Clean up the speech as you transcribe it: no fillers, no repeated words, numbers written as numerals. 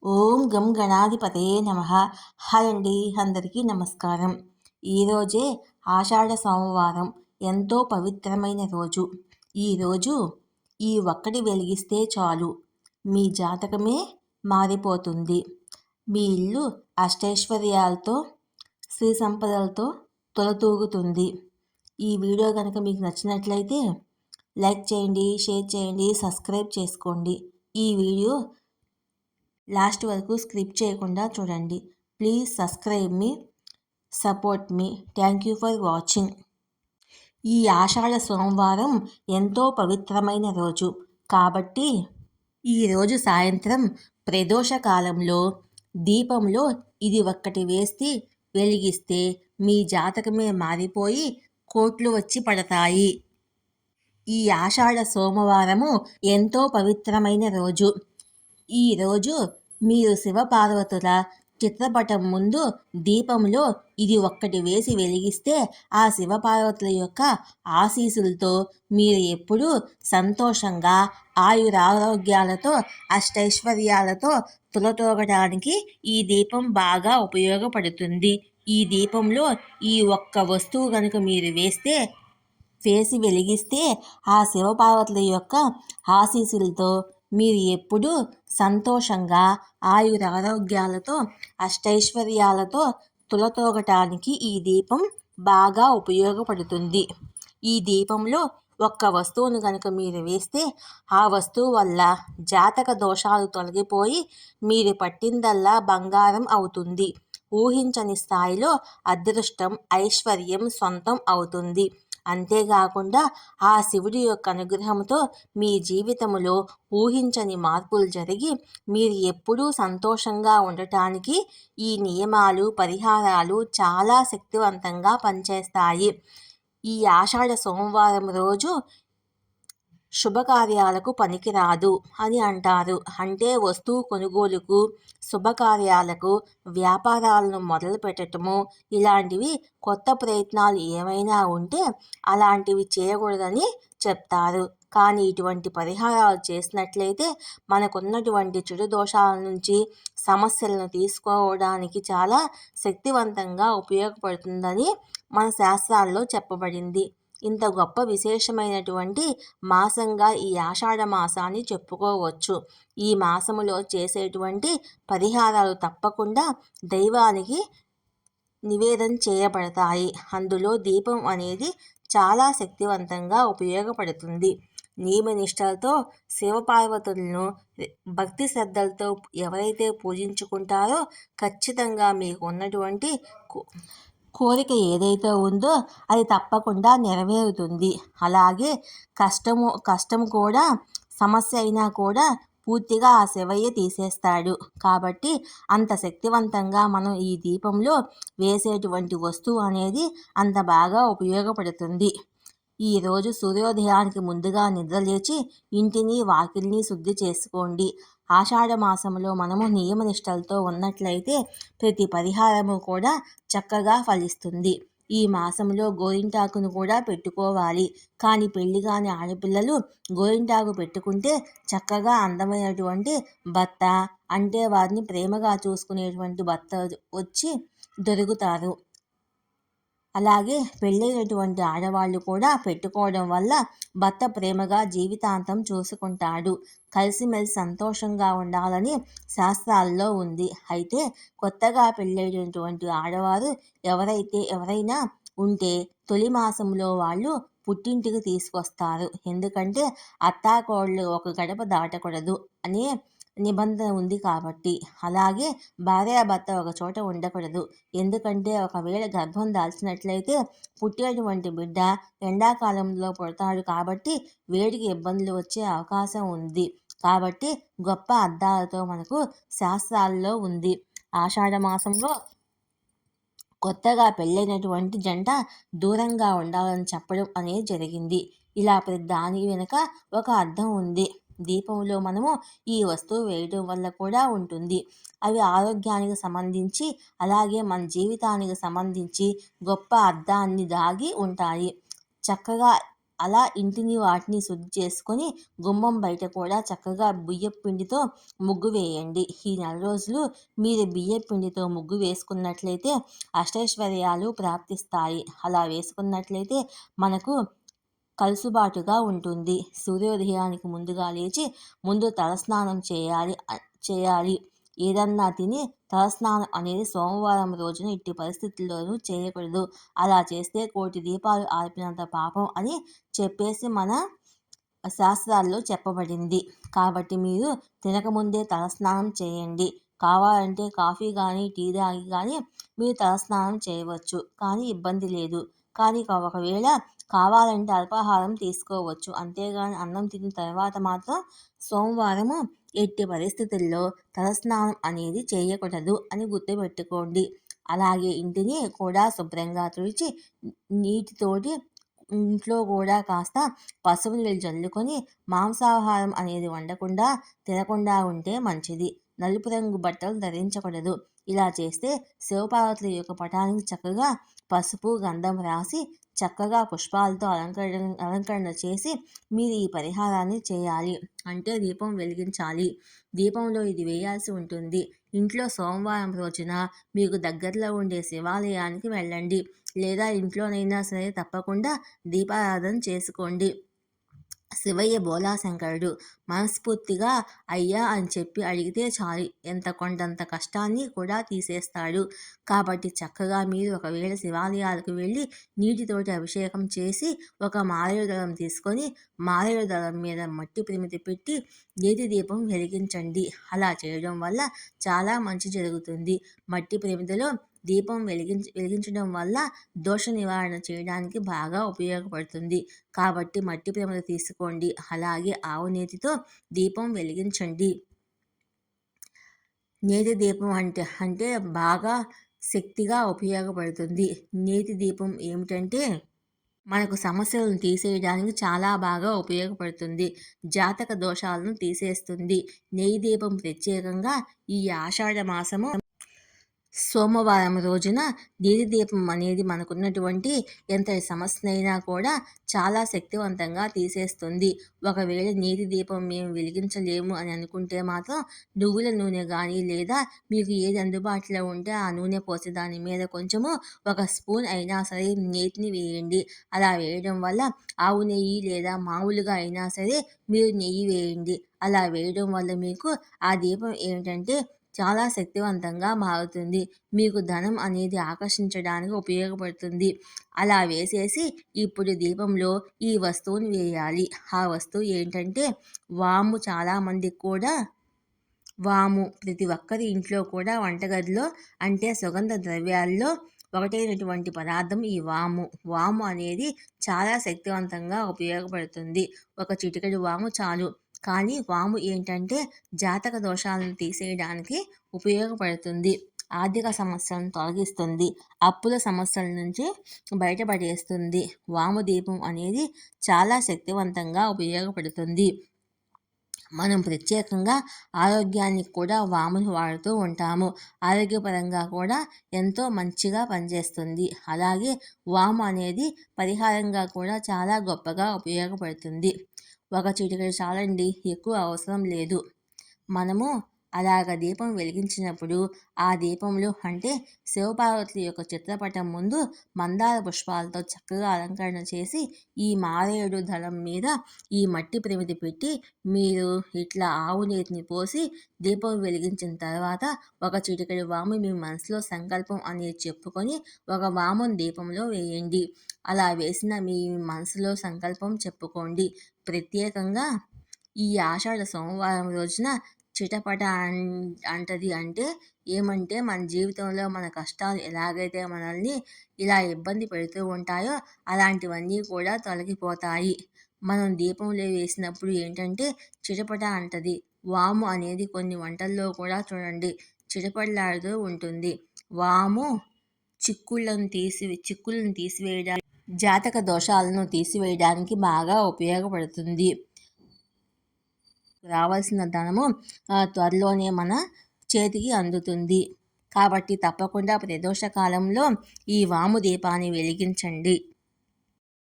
ఓం గం గణాధిపతయే నమః. హాయ్ అండి, అందరికీ నమస్కారం. ఈరోజే ఆషాఢ సోమవారం, ఎంతో పవిత్రమైన రోజు. ఈరోజు ఈ ఒక్కటి వెలిగిస్తే చాలు, మీ జాతకమే మారిపోతుంది. మీ ఇల్లు అష్టైశ్వర్యాలతో, శ్రీ సంపదలతో తొలతూగుతుంది. ఈ వీడియో కనుక మీకు నచ్చినట్లయితే లైక్ చేయండి, షేర్ చేయండి, సబ్స్క్రైబ్ చేసుకోండి. ఈ వీడియో లాస్ట్ వరకు స్క్రిప్ట్ చేయకుండా చూడండి. Please subscribe me, support me. Thank you for watching. ఈ ఆషాఢ సోమవారం ఎంతో పవిత్రమైన రోజు కాబట్టి ఈరోజు సాయంత్రం ప్రదోష కాలంలో దీపంలో ఇది ఒక్కటి వేసి వెలిగిస్తే మీ జాతకమే మారిపోయి కోట్లు వచ్చి పడతాయి. ఈ ఆషాఢ సోమవారము ఎంతో పవిత్రమైన రోజు. ఈరోజు మీరు శివపార్వతుల చిత్రపటం ముందు దీపంలో ఇది ఒక్కటి వేసి వెలిగిస్తే ఆ శివపార్వతుల యొక్క ఆశీస్సులతో మీరు ఎప్పుడూ సంతోషంగా, ఆయురారోగ్యాలతో, అష్టైశ్వర్యాలతో తులతూగడానికి ఈ దీపం బాగా ఉపయోగపడుతుంది. ఈ దీపంలో ఈ ఒక్క వస్తువు కనుక మీరు వేసి వెలిగిస్తే ఆ శివపార్వతుల యొక్క ఆశీస్సులతో మీరు ఎప్పుడూ సంతోషంగా, ఆయురారోగ్యాలతో, అష్టైశ్వర్యాలతో తులతూగటానికి ఈ దీపం బాగా ఉపయోగపడుతుంది. ఈ దీపంలో ఒక్క వస్తువును కనుక మీరు వేస్తే ఆ వస్తువు వల్ల జాతక దోషాలు తొలగిపోయి మీరు పట్టిందల్లా బంగారం అవుతుంది. ఊహించని స్థాయిలో అదృష్టం, ఐశ్వర్యం సొంతం అవుతుంది. అంతేకాకుండా ఆ శివుడి యొక్క అనుగ్రహంతో మీ జీవితంలో ఊహించని మార్పులు జరిగి మీరు ఎప్పుడూ సంతోషంగా ఉండటానికి ఈ నియమాలు, పరిహారాలు చాలా శక్తివంతంగా పనిచేస్తాయి. ఈ ఆషాఢ సోమవారం రోజు శుభకార్యాలకు పనికిరాదు అని అంటారు. అంటే వస్తువు కొనుగోలుకు, శుభకార్యాలకు, వ్యాపారాలను మొదలు పెట్టడము, ఇలాంటివి కొత్త ప్రయత్నాలు ఏమైనా ఉంటే అలాంటివి చేయకూడదని చెప్తారు. కానీ ఇటువంటి పరిహారాలు చేసినట్లయితే మనకున్నటువంటి చెడు దోషాల నుంచి సమస్యలను తీసుకోవడానికి చాలా శక్తివంతంగా ఉపయోగపడుతుందని మన శాస్త్రాల్లో చెప్పబడింది. ఇంత గొప్ప విశేషమైనటువంటి మాసంగా ఈ ఆషాఢ మాసాన్ని చెప్పుకోవచ్చు. ఈ మాసములో చేసేటువంటి పరిహారాలు తప్పకుండా దైవానికి నివేదన చేయబడతాయి. అందులో దీపం అనేది చాలా శక్తివంతంగా ఉపయోగపడుతుంది. నియమనిష్టలతో శివపార్వతులను భక్తి శ్రద్ధలతో ఎవరైతే పూజించుకుంటారో ఖచ్చితంగా మీకు ఉన్నటువంటి కోరిక ఏదైతే ఉందో అది తప్పకుండా నెరవేరుతుంది. అలాగే కష్టం కూడా సమస్య అయినా కూడా పూర్తిగా ఆ శివయ్య తీసేస్తాడు. కాబట్టి అంత శక్తివంతంగా మనం ఈ దీపంలో వేసేటువంటి వస్తువు అనేది అంత బాగా ఉపయోగపడుతుంది. ఈరోజు సూర్యోదయానికి ముందుగా నిద్రలేచి ఇంటిని, వాకిల్ని శుద్ధి చేసుకోండి. ఆషాఢ మాసంలో మనము నియమనిష్టలతో ఉన్నట్లయితే ప్రతి పరిహారము కూడా చక్కగా ఫలిస్తుంది. ఈ మాసంలో గోరింటాకును కూడా పెట్టుకోవాలి. కానీ పెళ్లి కాని ఆడపిల్లలు గోరింటాకు పెట్టుకుంటే చక్కగా అందమైనటువంటి భర్త, అంటే వారిని ప్రేమగా చూసుకునేటువంటి భర్త వచ్చి దొరుకుతారు. అలాగే పెళ్ళైనటువంటి ఆడవాళ్ళు కూడా పెట్టుకోవడం వల్ల భర్త ప్రేమగా జీవితాంతం చూసుకుంటాడు. కలిసిమెలిసి సంతోషంగా ఉండాలని శాస్త్రాల్లో ఉంది. అయితే కొత్తగా పెళ్ళైనటువంటి ఆడవారు ఎవరైనా ఉంటే తొలి మాసంలో వాళ్ళు పుట్టింటికి తీసుకొస్తారు. ఎందుకంటే అత్తాకోడళ్ళు ఒక గడప దాటకూడదు అనే నిబంధన ఉంది కాబట్టి. అలాగే భార్యాభర్త ఒక చోట ఉండకూడదు. ఎందుకంటే ఒకవేళ గర్భం దాల్చినట్లయితే పుట్టేటువంటి బిడ్డ ఎండాకాలంలో పుడతాడు కాబట్టి వేడికి ఇబ్బందులు వచ్చే అవకాశం ఉంది. కాబట్టి గొప్ప అర్థాలతో మనకు శాస్త్రాల్లో ఉంది. ఆషాఢ మాసంలో కొత్తగా పెళ్ళైనటువంటి జంట దూరంగా ఉండాలని చెప్పడం అనేది జరిగింది. ఇలా ప్రతి దాని వెనుక ఒక అర్థం ఉంది. దీపంలో మనము ఈ వస్తువు వేయడం వల్ల కూడా ఉంటుంది. అవి ఆరోగ్యానికి సంబంధించి, అలాగే మన జీవితానికి సంబంధించి గొప్ప అర్థాన్ని దాగి ఉంటాయి. చక్కగా అలా ఇంటిని వాటిని శుద్ధి చేసుకొని గుమ్మం బయట కూడా చక్కగా బియ్యపు పిండితో ముగ్గు వేయండి. ఈ నెల రోజులు మీరు బియ్యపు పిండితో ముగ్గు వేసుకున్నట్లయితే అష్టైశ్వర్యాలు ప్రాప్తిస్తాయి. అలా వేసుకున్నట్లయితే మనకు కలుసుబాటుగా ఉంటుంది. సూర్యోదయానికి ముందుగా లేచి ముందు తలస్నానం చేయాలి. ఏదన్నా తిని తలస్నానం అనేది సోమవారం రోజున ఎట్టి పరిస్థితుల్లోనూ చేయకూడదు. అలా చేస్తే కోటి దీపాలు ఆర్పినంత పాపం అని చెప్పేసి మన శాస్త్రాల్లో చెప్పబడింది. కాబట్టి మీరు తినకముందే తలస్నానం చేయండి. కావాలంటే కాఫీ కానీ టీ తాగి కానీ మీరు తలస్నానం చేయవచ్చు, కానీ ఇబ్బంది లేదు. కానీ ఒకవేళ కావాలంటే అల్పాహారం తీసుకోవచ్చు. అంతేగాని అన్నం తిన్న తర్వాత మాత్రం సోమవారము ఎట్టి పరిస్థితుల్లో తలస్నానం అనేది చేయకూడదు అని గుర్తుపెట్టుకోండి. అలాగే ఇంటిని కూడా శుభ్రంగా తుడిచి నీటితోటి ఇంట్లో కూడా కాస్త పసుపు నీళ్ళు జల్లుకొని మాంసాహారం అనేది వండకుండా తినకుండా ఉంటే మంచిది. నలుపు రంగు బట్టలు ధరించకూడదు. ఇలా చేస్తే శివపార్వతుల యొక్క పటానికి చక్కగా పసుపు గంధం రాసి చక్కగా పుష్పాలతో అలంకరణ చేసి మీరు ఈ పరిహారాన్ని చేయాలి. అంటే దీపం వెలిగించాలి. దీపంలో ఇది వేయాల్సి ఉంటుంది. ఇంట్లో సోమవారం రోజున మీకు దగ్గరలో ఉండే శివాలయానికి వెళ్ళండి, లేదా ఇంట్లోనైనా సరే తప్పకుండా దీపారాధన చేసుకోండి. శివయ్య బోలాశంకరుడు. మనస్ఫూర్తిగా అయ్యా అని చెప్పి అడిగితే చాలు, ఎంత కొండంత కష్టాన్ని కూడా తీసేస్తాడు. కాబట్టి చక్కగా మీరు ఒకవేళ శివాలయాలకు వెళ్ళి నీటితోటి అభిషేకం చేసి ఒక మారేడు దళం తీసుకొని మారేడు దళం మీద మట్టి ప్రమిది పెట్టి నేతి దీపం వెలిగించండి. అలా చేయడం వల్ల చాలా మంచి జరుగుతుంది. మట్టి ప్రమిదలో దీపం వెలిగించడం వల్ల దోష నివారణ చేయడానికి బాగా ఉపయోగపడుతుంది. కాబట్టి మట్టి ప్రమిద తీసుకోండి. అలాగే ఆవు నేతితో దీపం వెలిగించండి. నేతి దీపం అంటే బాగా శక్తిగా ఉపయోగపడుతుంది. నేతి దీపం ఏమిటంటే మనకు సమస్యలను తీసేయడానికి చాలా బాగా ఉపయోగపడుతుంది. జాతక దోషాలను తీసేస్తుంది. నెయ్యి దీపం ప్రత్యేకంగా ఈ ఆషాఢ మాసము సోమవారం రోజున నీతి దీపం అనేది మనకున్నటువంటి ఎంతటి సమస్యనైనా కూడా చాలా శక్తివంతంగా తీసేస్తుంది. ఒకవేళ నీతి దీపం మేము వెలిగించలేము అని అనుకుంటే మాత్రం నువ్వుల నూనె కానీ లేదా మీకు ఏది అందుబాటులో ఉంటే ఆ నూనె పోసి దాని మీద కొంచెము ఒక స్పూన్ అయినా సరే నేతిని వేయండి. అలా వేయడం వల్ల ఆవు నెయ్యి లేదా మామూలుగా అయినా సరే మీరు నెయ్యి వేయండి. అలా వేయడం వల్ల మీకు ఆ దీపం ఏమిటంటే చాలా శక్తివంతంగా మారుతుంది. మీకు ధనం అనేది ఆకర్షించడానికి ఉపయోగపడుతుంది. అలా వేసేసి ఇప్పుడు దీపంలో ఈ వస్తువుని వేయాలి. ఆ వస్తువు ఏంటంటే వాము. చాలామందికి కూడా వాము ప్రతి ఒక్కరి ఇంట్లో కూడా వంటగదిలో అంటే సుగంధ ద్రవ్యాల్లో ఒకటైనటువంటి పదార్థం ఈ వాము. వాము అనేది చాలా శక్తివంతంగా ఉపయోగపడుతుంది. ఒక చిటికెడు వాము చాలు. కానీ వాము ఏంటంటే జాతక దోషాలను తీసేయడానికి ఉపయోగపడుతుంది. ఆర్థిక సమస్యలను తొలగిస్తుంది. అప్పుల సమస్యల నుంచి బయటపడేస్తుంది. వాము దీపం అనేది చాలా శక్తివంతంగా ఉపయోగపడుతుంది. మనం ప్రత్యేకంగా ఆరోగ్యానికి కూడా వామును వాడుతూ ఉంటాము. ఆరోగ్యపరంగా కూడా ఎంతో మంచిగా పనిచేస్తుంది. అలాగే వాము అనేది పరిహారంగా కూడా చాలా గొప్పగా ఉపయోగపడుతుంది. ఒక చిటికెడు చాలండి, ఎక్కువ అవసరం లేదు. మనము అలాగ దీపం వెలిగించినప్పుడు ఆ దీపంలో అంటే శివపార్వతుల యొక్క చిత్రపటం ముందు మందార పుష్పాలతో చక్కగా అలంకరణ చేసి ఈ మారేడు దళం మీద ఈ మట్టి ప్రమిది పెట్టి మీరు ఇట్లా ఆవు నేతిని పోసి దీపం వెలిగించిన తర్వాత ఒక చిటికెడు వాము మీ మనసులో సంకల్పం అనేది చెప్పుకొని ఒక వామును దీపంలో వేయండి. అలా వేసిన మీ మనసులో సంకల్పం చెప్పుకోండి. ప్రత్యేకంగా ఈ ఆషాఢ సోమవారం రోజున చిటపట అంటది. అంటే ఏమంటే మన జీవితంలో మన కష్టాలు ఎలాగైతే మనల్ని ఇలా ఇబ్బంది పెడుతూ ఉంటాయో అలాంటివన్నీ కూడా తొలగిపోతాయి. మనం దీపంలో వేసినప్పుడు ఏంటంటే చిటపట అంటది. వాము అనేది కొన్ని వంటల్లో కూడా చూడండి చిటపటలాడుతూ ఉంటుంది. వాము చిక్కులను తీసివేయడానికి జాతక దోషాలను తీసివేయడానికి బాగా ఉపయోగపడుతుంది. రావాల్సిన ధనము త్వరలోనే మన చేతికి అందుతుంది. కాబట్టి తప్పకుండా ప్రదోష కాలంలో ఈ వాము దీపాన్ని వెలిగించండి.